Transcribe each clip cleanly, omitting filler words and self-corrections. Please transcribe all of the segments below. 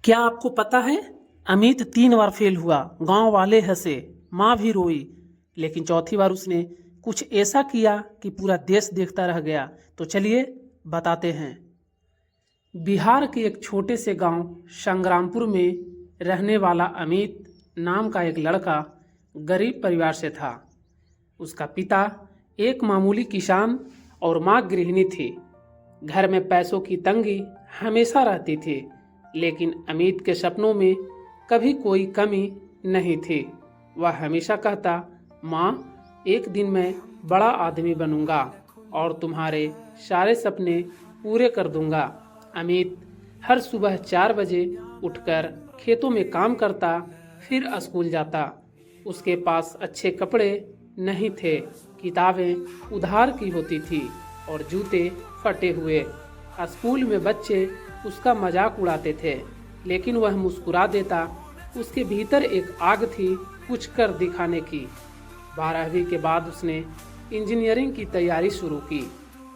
क्या आपको पता है, अमित 3 बार फेल हुआ। गांव वाले हंसे, माँ भी रोई, लेकिन चौथी बार उसने कुछ ऐसा किया कि पूरा देश देखता रह गया। तो चलिए बताते हैं। बिहार के एक छोटे से गांव संग्रामपुर में रहने वाला अमित नाम का एक लड़का गरीब परिवार से था। उसका पिता एक मामूली किसान और माँ गृहिणी थी। घर में पैसों की तंगी हमेशा रहती थी, लेकिन अमित के सपनों में कभी कोई कमी नहीं थी। वह हमेशा कहता, माँ, एक दिन मैं बड़ा आदमी बनूंगा और तुम्हारे सारे सपने पूरे कर दूंगा। अमित हर सुबह 4 बजे उठकर खेतों में काम करता, फिर स्कूल जाता। उसके पास अच्छे कपड़े नहीं थे, किताबें उधार की होती थी और जूते फटे हुए। स्कूल में बच्चे उसका मजाक उड़ाते थे, लेकिन वह मुस्कुरा देता। उसके भीतर एक आग थी कुछ कर दिखाने की। 12वीं के बाद उसने इंजीनियरिंग की तैयारी शुरू की।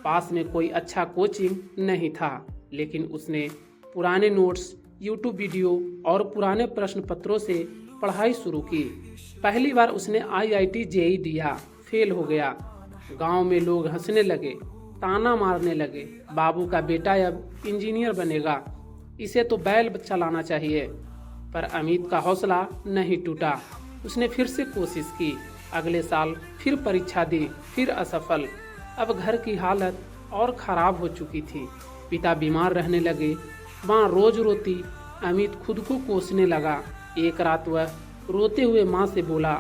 पास में कोई अच्छा कोचिंग नहीं था, लेकिन उसने पुराने नोट्स, यूट्यूब वीडियो और पुराने प्रश्न पत्रों से पढ़ाई शुरू की। पहली बार उसने IIT JEE दिया, फेल हो गया। गांव में लोग हंसने लगे, ताना मारने लगे, बाबू का बेटा अब इंजीनियर बनेगा, इसे तो बैल चलाना चाहिए। पर अमित का हौसला नहीं टूटा। उसने फिर से कोशिश की। अगले साल फिर परीक्षा दी, फिर असफल। अब घर की हालत और ख़राब हो चुकी थी। पिता बीमार रहने लगे, माँ रोज रोती। अमित खुद को कोसने लगा। एक रात वह रोते हुए माँ से बोला,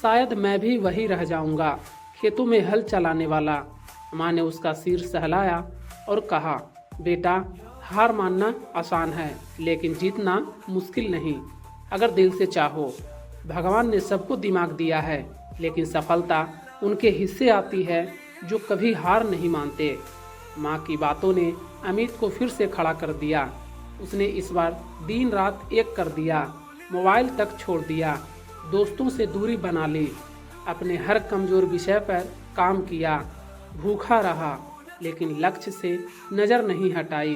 शायद मैं भी वही रह जाऊंगा, खेतों में हल चलाने वाला। माँ ने उसका सिर सहलाया और कहा, बेटा, हार मानना आसान है, लेकिन जीतना मुश्किल नहीं, अगर दिल से चाहो। भगवान ने सबको दिमाग दिया है, लेकिन सफलता उनके हिस्से आती है जो कभी हार नहीं मानते। माँ की बातों ने अमित को फिर से खड़ा कर दिया। उसने इस बार दिन रात एक कर दिया, मोबाइल तक छोड़ दिया, दोस्तों से दूरी बना ली, अपने हर कमज़ोर विषय पर काम किया, भूखा रहा, लेकिन लक्ष्य से नज़र नहीं हटाई।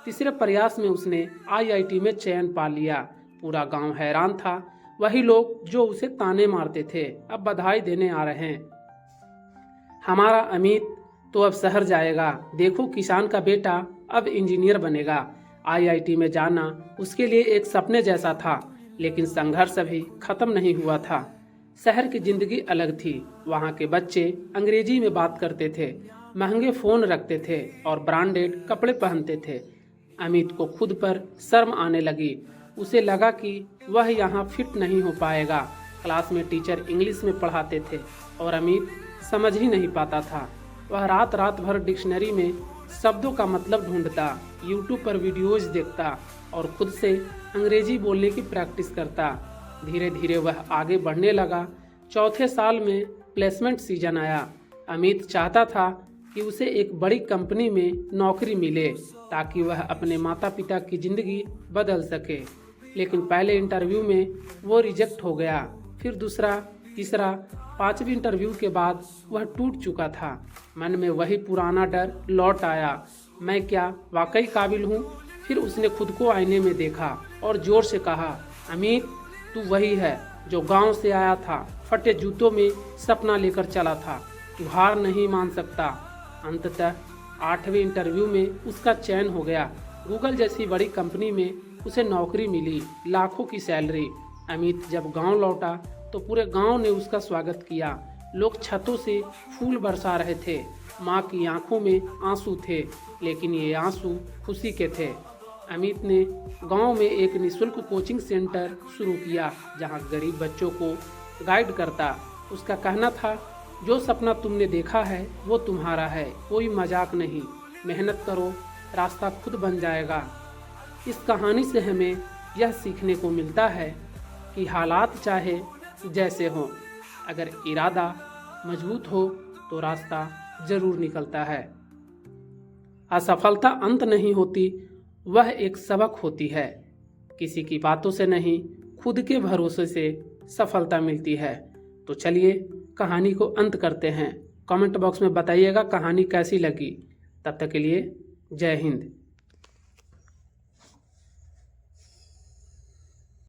तीसरे प्रयास में उसने IIT में चयन पा लिया। पूरा गांव हैरान था। वही लोग जो उसे ताने मारते थे अब बधाई देने आ रहे हैं। हमारा अमित तो अब शहर जाएगा, देखो किसान का बेटा अब इंजीनियर बनेगा। IIT में जाना उसके लिए एक सपने जैसा था, लेकिन संघर्ष अभी खत्म नहीं हुआ था। शहर की जिंदगी अलग थी। वहाँ के बच्चे अंग्रेजी में बात करते थे, महंगे फ़ोन रखते थे और ब्रांडेड कपड़े पहनते थे। अमित को खुद पर शर्म आने लगी। उसे लगा कि वह यहाँ फिट नहीं हो पाएगा। क्लास में टीचर इंग्लिश में पढ़ाते थे और अमित समझ ही नहीं पाता था। वह रात रात भर डिक्शनरी में शब्दों का मतलब ढूंढता, यूट्यूब पर वीडियोज़ देखता और खुद से अंग्रेजी बोलने की प्रैक्टिस करता। धीरे धीरे वह आगे बढ़ने लगा। चौथे साल में प्लेसमेंट सीजन आया। अमित चाहता था कि उसे एक बड़ी कंपनी में नौकरी मिले, ताकि वह अपने माता पिता की ज़िंदगी बदल सके। लेकिन पहले इंटरव्यू में वो रिजेक्ट हो गया। फिर दूसरा, तीसरा, 5वीं इंटरव्यू के बाद वह टूट चुका था। मन में वही पुराना डर लौट आया, मैं क्या वाकई काबिल हूँ? फिर उसने खुद को आईने में देखा और ज़ोर से कहा, अमित, तू वही है जो गांव से आया था, फटे जूतों में सपना लेकर चला था। तू हार नहीं मान सकता। अंततः 8वें इंटरव्यू में उसका चयन हो गया। गूगल जैसी बड़ी कंपनी में उसे नौकरी मिली, लाखों की सैलरी। अमित जब गांव लौटा तो पूरे गांव ने उसका स्वागत किया। लोग छतों से फूल बरसा रहे थे। माँ की आंखों में आंसू थे, लेकिन ये आंसू खुशी के थे। अमित ने गांव में एक निःशुल्क कोचिंग सेंटर शुरू किया, जहां गरीब बच्चों को गाइड करता। उसका कहना था, जो सपना तुमने देखा है वो तुम्हारा है, कोई मजाक नहीं। मेहनत करो, रास्ता खुद बन जाएगा। इस कहानी से हमें यह सीखने को मिलता है कि हालात चाहे जैसे हों, अगर इरादा मजबूत हो तो रास्ता जरूर निकलता है। असफलता अंत नहीं होती, वह एक सबक होती है। किसी की बातों से नहीं, खुद के भरोसे से सफलता मिलती है। तो चलिए कहानी को अंत करते हैं। कमेंट बॉक्स में बताइएगा कहानी कैसी लगी। तब तक के लिए जय हिंद।